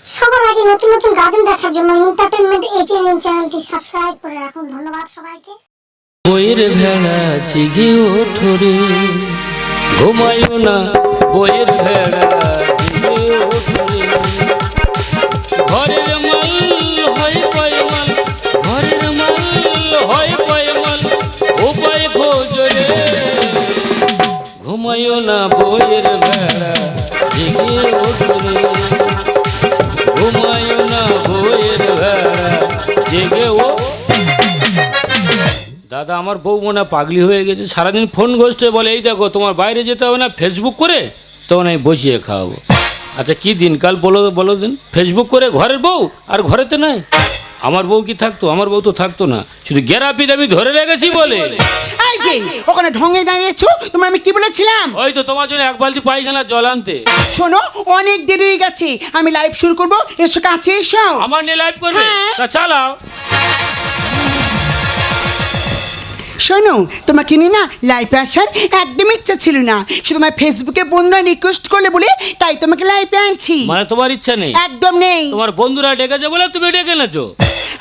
সবার আগে নতুন নতুন গাজন দেখার জন্য এন্টারটেইনমেন্ট এজেন চ্যানেলটি সাবস্ক্রাইব করে রাখুন। ধন্যবাদ সবাইকে। বইয়ের ভেড়া জেগে ওঠো রে, ঘুমাইও না বইয়ের ভেড়া জেগে ওঠো রে। ঘরের মাল হয় পয়মাল, ঘরের মাল হয় পয়মাল, উপায় খোঁজ রে। ঘুমাইও না বইয়ের ভেড়া জেগে ওঠো রে, ঘুমাইও না বইয়ের ভেড়া জেগে ও। দাদা আমার বউ মনে পাগলি হয়ে গেছে, সারাদিন ফোন ঘষতে বলে এই দেখো তোমার বাইরে যেতে হবে না, ফেসবুক করে তখন আমি বসিয়ে খাওয়াবো। আচ্ছা কি দিনকাল বলো বলো দিন, ফেসবুক করে ঘরের বউ আর ঘরেতে নাই। আমার বউ কি থাকতো? আমার বউ তো থাকতো না, শুধু গেরাপি দাবি ধরে রেখেছি বলে। এই যে ওখানে ঢঙে দাঁড়িয়েছো, তোমার আমি কি বলেছিলাম? ওই তো তোমার জন্য এক বালতি পায়খানা জল আনতে। শোনো অনেক দেরি হয়ে গেছে, আমি লাইভ শুরু করবো, এসো কাছে এসো। আমার নিয়ে লাইভ করবে? হ্যাঁ। তা চালাও। শোনো তোমাকে নিয়ে না লাইভে আসার একদম ইচ্ছা ছিল না, শুধু আমার ফেসবুকে বন্ধুরা রিকোয়েস্ট করলে বলে তাই তোমাকে লাইভে আনছি। মানে তোমার ইচ্ছা নেই? একদম নেই। তোমার বন্ধুরা ডেকেছে বলে তুমি ডেকে এনেছো।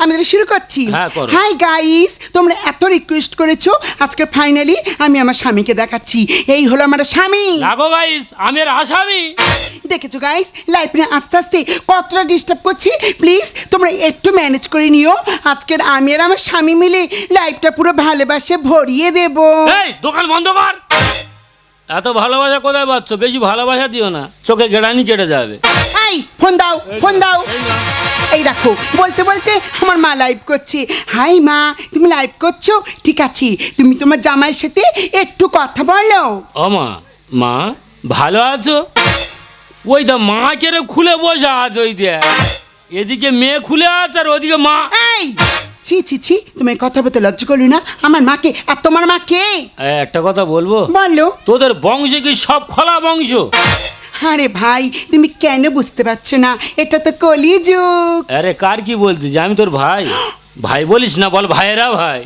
আমি তাহলে শুরু করছি। হ্যাঁ, করো। হাই গাইস, তোমরা এত রিকোয়েস্ট করেছো, আজকে ফাইনালি আমি আমার স্বামীকে দেখাচ্ছি। এই হলো আমার স্বামী। লাগো গাইস, আমি আর আসামি। দেখেছো গাইস লাইফে আস্তে আস্তে কতটা ডিস্টার্ব করছি, প্লিজ তোমরা একটু ম্যানেজ করে নিও। আজকের আমি আর আমার স্বামী মিলে লাইফটা পুরো ভালোবাসে ভরিয়ে দেব। এই দোকান বন্ধ কর। এত ভালোবাসা কোথায় পাচ্ছ? বেশি ভালোবাসা দিও না, চোখে গেড়ানি কেটে যাবে। এই ফোন দাও, ফোন দাও। এই দেখো বলতে বলতে আমার মা লাইভ করছে। হাই মা, তুমি লাইভ করছো? ঠিক আছে, তুমি তোমার জামাইয়ের সাথে একটু কথা বলো। ও মা, মা ভালো আছো? ওই তো মা কেড়ে খুলে বসে আছো, ওই দিয়ে এদিকে মেয়ে খুলে আছে আর ওদিকে মা। এই ছি ছি ছি, তুমি কথা বলতে লজ্জা করলি না? আমার মাকে আর তোমার মাকে। একটা কথা বলবো? বলো। তোদের বংশে কি সব খোলা বংশ? আরে ভাই তুমি কেন বুঝতে পারছো না, এটা তো কলিযুগ। আরে কার কি বলতে যে আমি তোর ভাই? ভাই বলিস না, বল ভাইরা ভাই।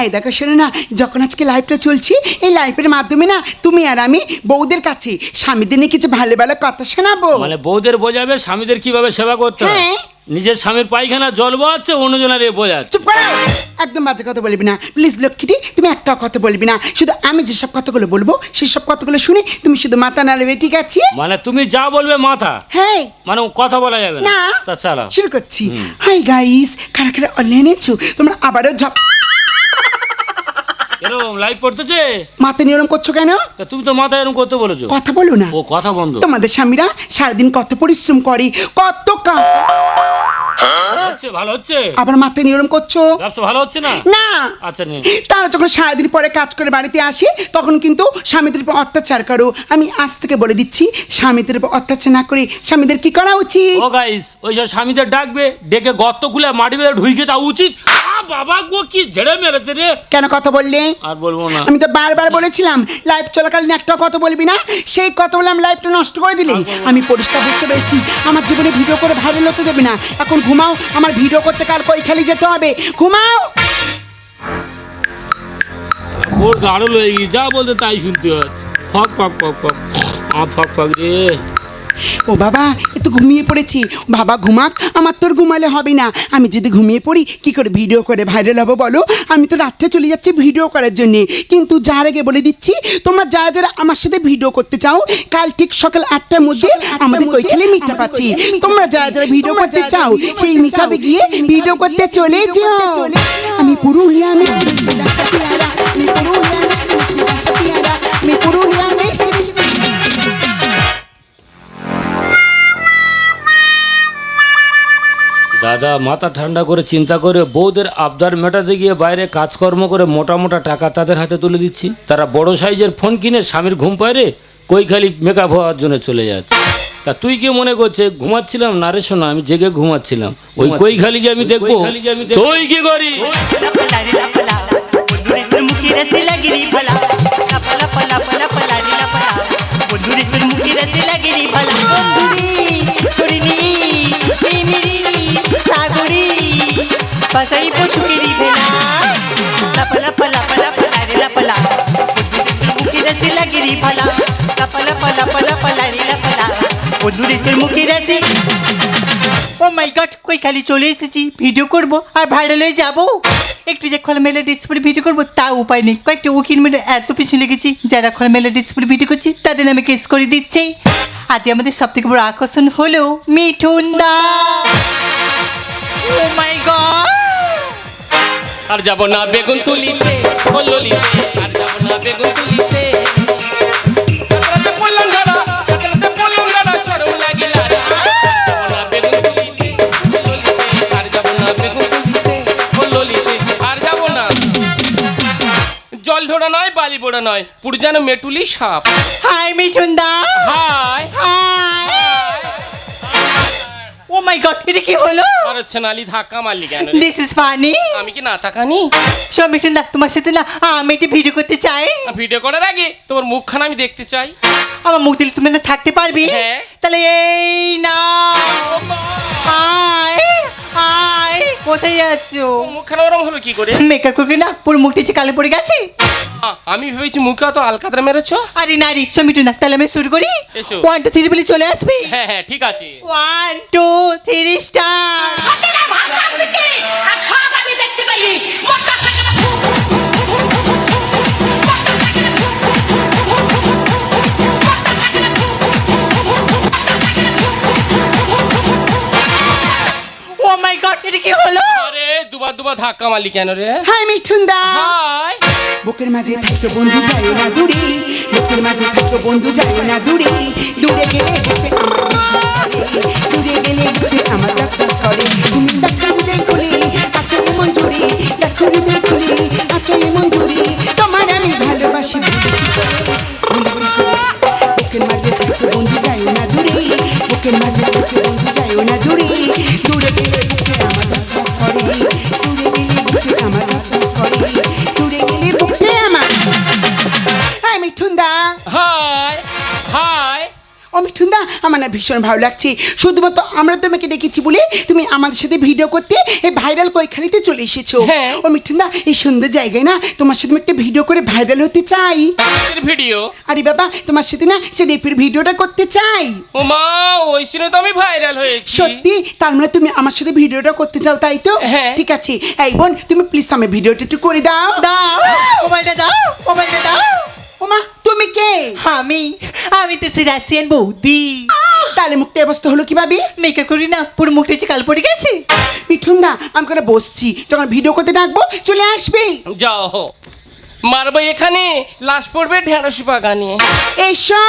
এই দেখো শোনো না, যখন আজকে লাইভটা চলছি, এই লাইভের মাধ্যমে না তুমি আর আমি বউদের কাছে স্বামীদের নিয়ে কিছু ভালো ভালো কথা শোনাবো। মানে বউদের বোঝাবে স্বামীদের কিভাবে সেবা করতে হয়। হ্যাঁ। নিজের স্বামীর পায়খানা জল বোয়াচ্ছে, অন্যজনের এ বোঝাচ্ছে। চুপ করো, একদম বাজে কথা বলবি না প্লিজ লক্ষ্মীটি, তুমি একটা কথা বলবি না। শুধু আমি যেসব কথাগুলো বলবো সেই সব কথাগুলো শুনে তুমি শুধু মাথা নাড়বে, ঠিক আছে? মানে তুমি যা বলবে মাথা, হ্যাঁ। মানে কথা বলা যাবে না। তা চালা শুরু করছি। হাই গাইস, কারা কারা অনলাইনে আছো? তোমরা আবারও ঝপ এরকম লাইভ পড়তেছে, মাথা নিয়রম করছো কেন? তা তুমি তো মাথা এরকম করতে বলেছো। কথা বলো না। ও কথা বন্ধ। তোমাদের স্বামীরা সারাদিন কত পরিশ্রম করে, কত হচ্ছে ভালো হচ্ছে? আবার মাথায় নিয়রম করছো। ব্যবসা ভালো হচ্ছে না? না। আচ্ছা নে। তারা যখন সারাদিন পরে কাজ করে বাড়িতে আসে তখন কিন্তু স্বামীদের উপর অত্যাচার করো। আমি আজ থেকে বলে দিচ্ছি, স্বামীদের উপর অত্যাচার না করে স্বামীদের কি করা উচিত? ও গাইস, ওই সব স্বামীদের ডাকবে, ডেকে গর্ত খুলে মাটি বেঁধে ঢুইকে তা উচিত। বাবা গো কি ঝেড়ে মেরেছে রে। কেন কথা বললে? আর বলবো না। আমি তো বারবার বলেছিলাম লাইভ চলাকালীন একটা কথা বলবি না, সেই কথা বলে আমি লাইভটা নষ্ট করে দিলে। আমি পরিষ্কার বুঝতে পেরেছি আমার জীবনে ভিডিও করে ভাইরাল হতে দেবে না। এখন ঘুমাও, আমার ভিডিও করতে কাল কৈখালি যেতে হবে। ঘুমাও। ওর গাড়ো লয়ে গিয়ে যা বলতে তাই শুনতে হচ্ছে। ফক ফক ফক ফক ফক ফক রে। ও বাবা এ তো ঘুমিয়ে পড়েছি। বাবা ঘুমাক, আমার তোর ঘুমালে হবে না। আমি যদি ঘুমিয়ে পড়ি কি করে ভিডিও করে ভাইরাল হবো বলো? আমি তো রাত্রে চলে যাচ্ছি ভিডিও করার জন্যে। কিন্তু যার আগে বলে দিচ্ছি, তোমরা যারা যারা আমার সাথে ভিডিও করতে চাও, কাল ঠিক সকাল 8টার মধ্যে আমাদের কৈখালি মিঠা পাচ্ছি। তোমরা যারা যারা ভিডিও করতে চাও সেই মিঠাবে গিয়ে ভিডিও করতে চলে যেও। আমি পুরুলিয়া, আমি পুরুলিয়া, আমি পুরুলিয়া। দাদা মাথা ঠান্ডা করে চিন্তা করে বউদের আবদার মেটাতে গিয়ে বাইরে কাজকর্ম করে মোটা মোটা টাকা তাদের হাতে তুলে দিচ্ছি। তারা বড় সাইজের ফোন কিনে স্বামীর ঘুম পায়রে কৈখালি মেকআপ হওয়ার জন্য চলে যাচ্ছে। তা তুই কি মনে করছে ঘুমাচ্ছিলাম? না রে শোনা, আমি জেগে ঘুমাচ্ছিলাম। ওই কৈখালি যে আমি দেখবো, তুই কি করি? পাসাই পশুকেরি ভেলা লাপলা পলা পলা পলা রে লাপলা মুখে রসে লাগেরি ভালা লাপলা পলা পলা পলা রে লাপলা ও দূরে তোর মুখে রসে মাই গড, কই খালি চলে এসেছি, ভিডিও করব আর ভাইরাল হয়ে যাব। একটু যে খোলামেলা ড্রেস পরে ভিডিও করবো তা উপায় নেই। কয়েকটা উকিল মেরে এত পিছু লেগেছি, যারা খোলামেলা ড্রেস পরে ভিডিও করছি তাদের নামে কেস করে দিচ্ছে। আজ আমাদের সব থেকে বড় আকর্ষণ হলো মিঠুন দা। ও মাই গড, আর যাব না বেগুন তুলিতে বললিতে, আর যাব না বেগুন তুলিতে। সাথে বললাম দাদা, সাথে বললাম দাদা, শরম লাগিলা রে। যাব না বেগুন তুলিতে বললিতে, আর যাব না বেগুন তুলিতে বললিতে, আর যাব না। জল ঢোড়া নয়, বালি বোড়া নয়, পুরো যেন মেটুলি সাপ। Hi Mithun da. Hi hi. Oh my God, এটা কি হলো? আরে ছেনালি ধাক্কা মারলি কেন রে? This is funny. আমি কি না তাকানি? সব মিঠুন দা, তোমার সাথে না আমি একটু ভিডিও করতে চাই। ভিডিও করার আগে তোমার মুখখানা আমি দেখতে চাই। আমার মুখ দিলে তুমি না থাকতে পারবি? হ্যাঁ। তাহলে এই না। হাই হাই, কোথায় যাচ্ছ? মুখখানা ওরম হলো কি করে? মেকআপ করবি না, পুরো মুখটি যে কালো পড়ে গেছে। আমি ভেবেছি মুখে অত আলকাতরা মেরেছো। আরে নারী, সব মিঠুন দা, তাহলে আমি শুরু করি। এসো। 1 2 3 বলে চলে আসবি। হ্যাঁ হ্যাঁ ঠিক আছে। 1 2 3 স্টার। ও মাই গড, এটা কি হলো? আরে দুবার দুবার ধাক্কা মারলি কেন রে? হাই মিঠুন দা। হাই বুকের মাঝে থাকতো বন্ধু যায় না দূরে, বুকের মাঝে থাকতো বন্ধু যায় না দূরে, দূরে গেলে বুকে আমার দূরে গেলে বুকে আমার ডাক্তার করে। তুমি ডাক্তার দেখুনি আচলে মঞ্জুরি, ডাক্তার দেখুনি আচলে মঞ্জুরি, তোমার আমি ভালোবাসি বুকের মাঝে থাকতো বন্ধু যায় না দূরে, বুকের মাঝে থাকতো বন্ধু যায় না দূরে, দূরে গেলে বুকে আমার ডাক্তার করে, দূরে গেলে বুকে আমার ডাক্তার করে, দূরে গেলে বুকে আমার। High Mithun da. Hi hi ও মিঠুন দা, আমার না ভীষণ ভালো লাগছে। শুধুমাত্র আমরা তোমাকে ডেকেছি বলে তুমি আমাদের সাথে ভিডিও করতে এই ভাইরাল কৈখালিতে চলে এসেছো। হ্যাঁ। ও মিঠুন দা, এই সুন্দর জায়গায় না তোমার সাথে আমি একটা ভিডিও করে ভাইরাল হতে চাই। ভিডিও? আরে বাবা, তোমার সাথে না সে রেপির ভিডিওটা করতে চাই। ও মা, ওই শুনে তো আমি ভাইরাল হয়েছি। সত্যি? তার মানে তুমি আমার সাথে ভিডিওটা করতে চাও, তাই তো? হ্যাঁ। ঠিক আছে, এই বোন তুমি প্লিজ আমার ভিডিওটা একটু করে দাও। দাও মোবাইলটা, দাও মোবাইলটা দাও। ওমা, তুমি কে? আমি আমি তো সে রাশিয়ান বৌদি। তাহলে মুখটা অবস্থা হলো কিভাবে? মেকআপ করি না, পুরো মুখটা যে কাল পড়ে গেছে। মিঠুন দা, আমি করে বসছি, যখন ভিডিও করতে ডাকবো চলে আসবে। যাও মারবো এখানে, লাশ পড়বে ঢেঁড়স বাগানে। এসো।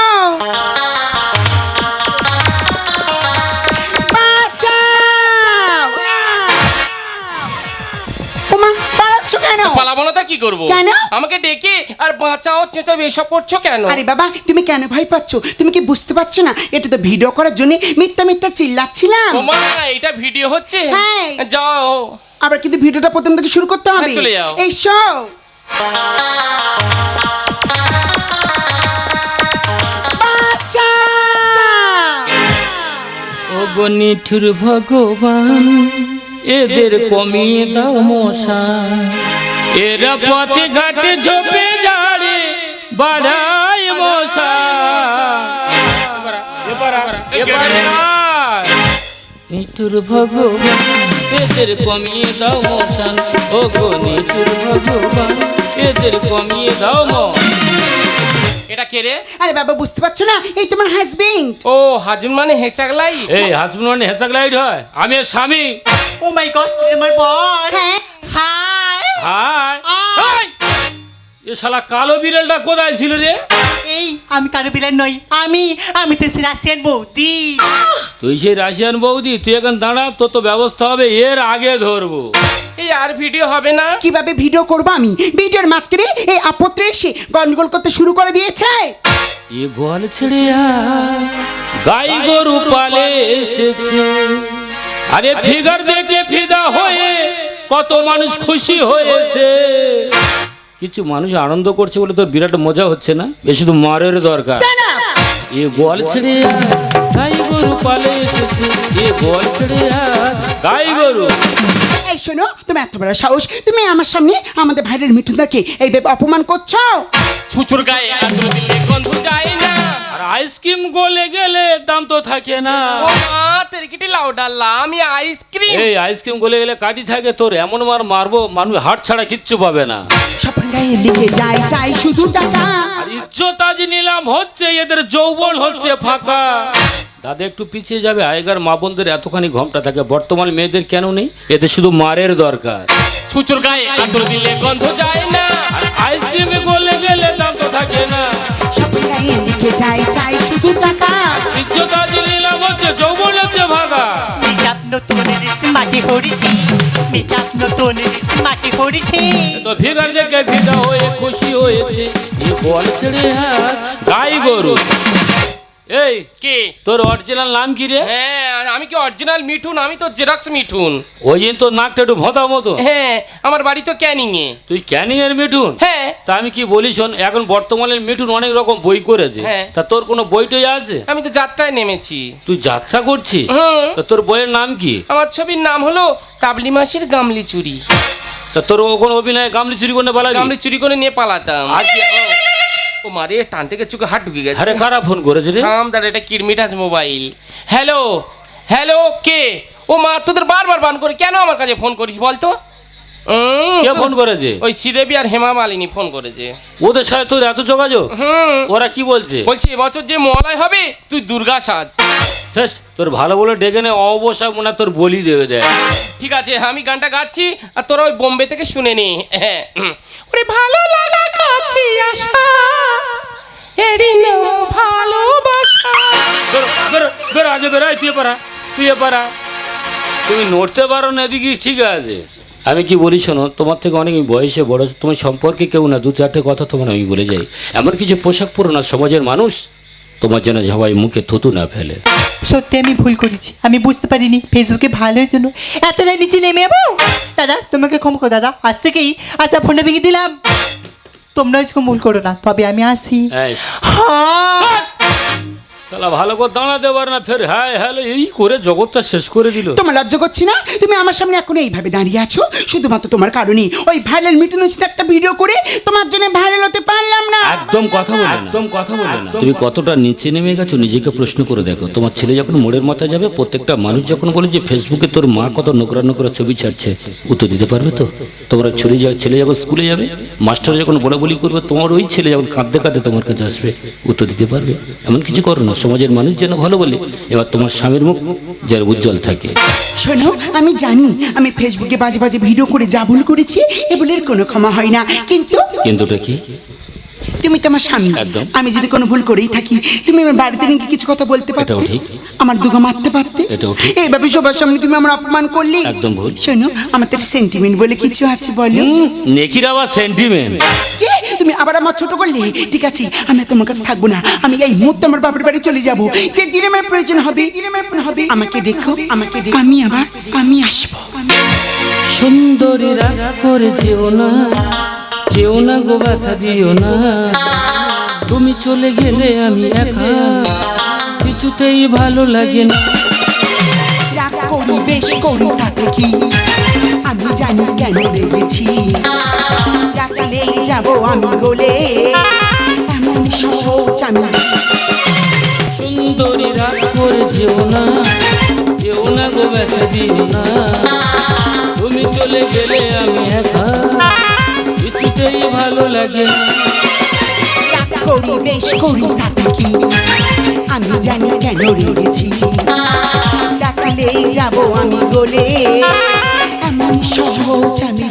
বাঁচাও। ওমা, পালাচ্ছ কেন? পালাবো না তা কি করবো? কেন? আমাকে ডেকে আর বাঁচাও চেঁচাও এসব করছো কেন? আরে বাবা, তুমি কেন ভয় পাচ্ছ? তুমি কি বুঝতে পারছো না এটা তো ভিডিও করার জন্য মিথ্যা মিথ্যা চিল্লাচ্ছিলাম। ও মা, এটা ভিডিও হচ্ছে? হ্যাঁ। যাও। আবার কিন্তু ভিডিওটা প্রথম থেকে শুরু করতে হবে। হ্যাঁ, চলে যাও। এসো। ও গো নিঠুর ভগবান, এদের কমিয়ে দাও মশা, এরা পথে ঘাটে ঝোপে ঝাড়ে বাড়ায় মশা। নিঠুর ভগবান, এদের কমিয়ে দাও মশা, ও গো নিঠুর ভগবান, এদের কমিয়ে দাও মশা। এটা কে রে? আরে বাবা, বুঝতে পারছো না? এই তোমার হাজবেন্ড। ও হাজুন মানে হেঁচাগলাই। এই হাজবেন্ড মানে হেসাক লাইট হয়? আমি এর স্বামী। ও মাই গড, আমার বর। হ্যাঁ। High high. হাই। এ শালা কালো বিড়ালটা কোথায় ছিল রে? এই আমি কারো বিলার নই, আমি তো সে রাশিয়ান বৌদি। তুই সেই রাশিয়ান বৌদি? তুই এখন দাঁড়া, তোর তো ব্যবস্থা হবে, এর আগে ধরবো। এই আর ভিডিও হবে না? কিভাবে ভিডিও করবো আমি? ভিডিওর মাঝখানে এই আপত্তি এসে গন্ডগোল করতে শুরু করে দিয়েছে। এ গোয়াল ছেড়ে গাই গরু পালে এসেছে, আরে ফিগার দেখে ফিদা হয়ে কত মানুষ খুশি হয়েছে। কিছু মানুষ আনন্দ করছে বলে তো বিরাট মজা হচ্ছে না? এ শুধু মারের দরকার। এ গোয়াল ছেড়ে গাই গরু পালে এসেছে, এ গোয়াল ছেড়ে গাই গরু। এই শোনো, তুমি এত বড় সাহস, তুমি আমার সামনে আমাদের ভাইয়ের মিঠুনদাকে এইভাবে অপমান করছো? ছুচুর গায়ে আদর দিলে গন্ধ যায় না। আর আইসক্রিম গলে গেলে দাম তো থাকে না। ও মা তেরে কিটি লাউ ডাল্লা আমি আইসক্রিম। এই আইসক্রিম গলে গেলে কাটি থাকে, তোর এমন মার মারবো মানুষ হাট ছাড়া কিচ্ছু পাবে না। স্বপন গায়ে লিখে যায় চাই শুধু টাকা। আর ইজ্জত আজ নিলাম হচ্ছে, এদের যৌবন হচ্ছে ফাঁকা। দাদা একটু পিছিয়ে যাবে, আগেকার মা বোনদের এতখানি ঘমটা থাকে, বর্তমান মেয়েদের কেন নেই? এতে শুধু মারের দরকার। ছুচুর গায়ে আতর দিলে গন্ধ যায় না, আর আইসক্রিমে গলে গেলে দাম তো থাকে না। স্বপন গায়ে লিখে যায় চাই শুধু টাকা। ইজ্জত আজ নিলাম হচ্ছে, যৌবন হচ্ছে ফাঁকা। মেকআপ নতুন এনেছি মাটি হরিছি, মেকআপ নতুন এনেছি মাটি হরিছি। তো ফিগার দেখে ফিদা হয়ে খুশি হয়েছে, এ বল ছেড়ে হাত গাই গরু। এই কে? তোর অরিজিনাল নাম কি রে? হ্যাঁ আমি কি অরিজিনাল মিঠুন? আমি তো জেরক্স মিঠুন। ওই দিন তো নাকটা একটু ভোঁতা মতো। হ্যাঁ আমার বাড়ি তো ক্যানিং এ। তুই ক্যানিং এর মিঠুন? হ্যাঁ। তা আমি কি বলি শোন, এখন বর্তমানের মিঠুন অনেক রকম বই করেছে। হ্যাঁ। তা তোর কোনো বইটই আছে? আমি তো যাত্রায় নেমেছি। তুই যাত্রা করছিস? হুম। তা তোর বইয়ের নাম কি? আমার ছবির নাম হলো কাবলি মাসির গামলি চুরি। তা তোর ওখানে অভিনয় গামলি চুরি করে পালাবি? গামলি চুরি করে নিয়ে পালাতাম। আর কি? ও মারে টান থেকে চোখে হাত ঢুকে গেছে। আরে কারা ফোন করেছে রে? থাম দাঁড়া, এটা কিরমিটাস মোবাইল। হ্যালো হ্যালো কে? ও মা তোদের বারবার বান করে কেন আমার কাছে ফোন করিস বলতো? কে ফোন করেছে? ওই শ্রীদেবী আর হেমা মালিনী ফোন করেছে। ওদের সাথে তোর এত যোগাযোগ? ওরা কি বলছে? বলছি এবছর যে মহালয় হবে তুই দুর্গা সাজ। ধ্যাস, তোর ভালো বলে ডেকে নে, অবসর মনে হয় তোর বলি দেবে দেয়। ঠিক আছে আমি গানটা গাচ্ছি আর তোরা ওই বোম্বে থেকে শুনে নি। হ্যাঁ ওরে ভালো লাগা কাছে আসা এরই নাম ভালোবাসা। বেরো আজ বেরোয়, তুই পারা, তুই পারা। তুমি নড়তে পারো না এদিকে, ঠিক আছে। আমি কি বলি শোনো, তোমার থেকে অনেক বয়সে বড়, তোমার সম্পর্কে কেউ না, দু চারটে কথা তোমার আমি বলে যাই। এমন কিছু পোশাক পরো না সমাজের মানুষ তোমার যেন সবাই মুখে থুতু না ফেলে। সত্যি আমি ভুল করেছি, আমি বুঝতে পারিনি ফেসবুকে ভালোর জন্য এতটাই নিচে নেমে যাবো। দাদা তোমাকে ক্ষমা করো দাদা, আজ থেকেই আচ্ছা ফোনটা ভেঙে দিলাম। তোমরা আজকে ভুল করো না, তবে আমি আসি। এই, হ্যাঁ তাহলে ভালো করে দাঁড়াতে পারে না, ফের হ্যাঁ হ্যালো এই করে জগৎটা শেষ করে দিল। তোমার লজ্জা করছি না? তুমি আমার সামনে এখন এইভাবে দাঁড়িয়ে আছো শুধুমাত্র তোমার কারণে। ওই ভাইরাল মিঠুনের সাথে একটা ভিডিও করে তোমার জন্য ভাইরাল হতে পারলাম না। একদম কথা বলে না, একদম কথা বলে না। তুমি কতটা নিচে নেমে গেছো নিজেকে প্রশ্ন করে দেখো। তোমার ছেলে যখন মোড়ের মাথায় যাবে, প্রত্যেকটা মানুষ যখন বলে যে ফেসবুকে তোর মা কত নোংরা নোংরা ছবি ছাড়ছে, উত্তর দিতে পারবে তো? তোমার ছেলে যখন স্কুলে যাবে, মাস্টার যখন বলাবলি করবে, তোমার ওই ছেলে যখন কাঁদতে কাঁদতে তোমার কাছে আসবে, উত্তর দিতে পারবে? এমন কিছু করো না, সমাজের মানুষ যেন ভালো বলে। এবার তোমার স্বামীর মুখ যেন উজ্জ্বল থাকে। শোনো, আমি জানি আমি ফেসবুকে বাজে বাজে ভিডিও করে যা ভুল করেছি, এ ভুলের কোনো ক্ষমা হয় না। কিন্তুটা কি? তুমি তোমার স্বামী, একদম। আমি যদি কোনো ভুল করেই থাকি, তুমি আমার বাড়িতে নিয়ে কিছু কথা বলতে পারতে, এটাও ঠিক। আমার দুগা মারতে পারতে। এটাও ঠিক। এইভাবে সবার সামনে তুমি আমার অপমান করলে একদম ভুল। শোনো, আমার তো সেন্টিমেন্ট বলে কিছু আছে, বলো। নেকির আবার সেন্টিমেন্ট? কি? তুমি আবার আমার ছোট করলে? ঠিক আছে, আমি তোমার কাছে থাকবো না, আমি এই মুহূর্তে আমার বাপের বাড়ি চলে যাবো। যে দিনে আমার প্রয়োজন হবে আমাকে দেখো, আমি আসবো। সুন্দরী রাগ করে যেও না, যেও না গো ব্যথা দিও না, তুমি চলে গেলে আমি একা, কিছুতেই ভালো লাগে না। রাগ করি বেশ করি তাতে কি, আমি জানি কেন রেগেছি, ডাকলেই যাবো আমি গলে, এমন সহজ আমি। সুন্দরী রাগ করে যেও না, যেও না গো ব্যথা দিও না, তুমি চলে গেলে আমি একা, কিছুতেই ভালো লাগে না। রাগ করি বেশ করি তাতে কি, আমি জানি কেন রেগেছি, ডাকলেই যাবো আমি গলে, এমন সহজ আমি।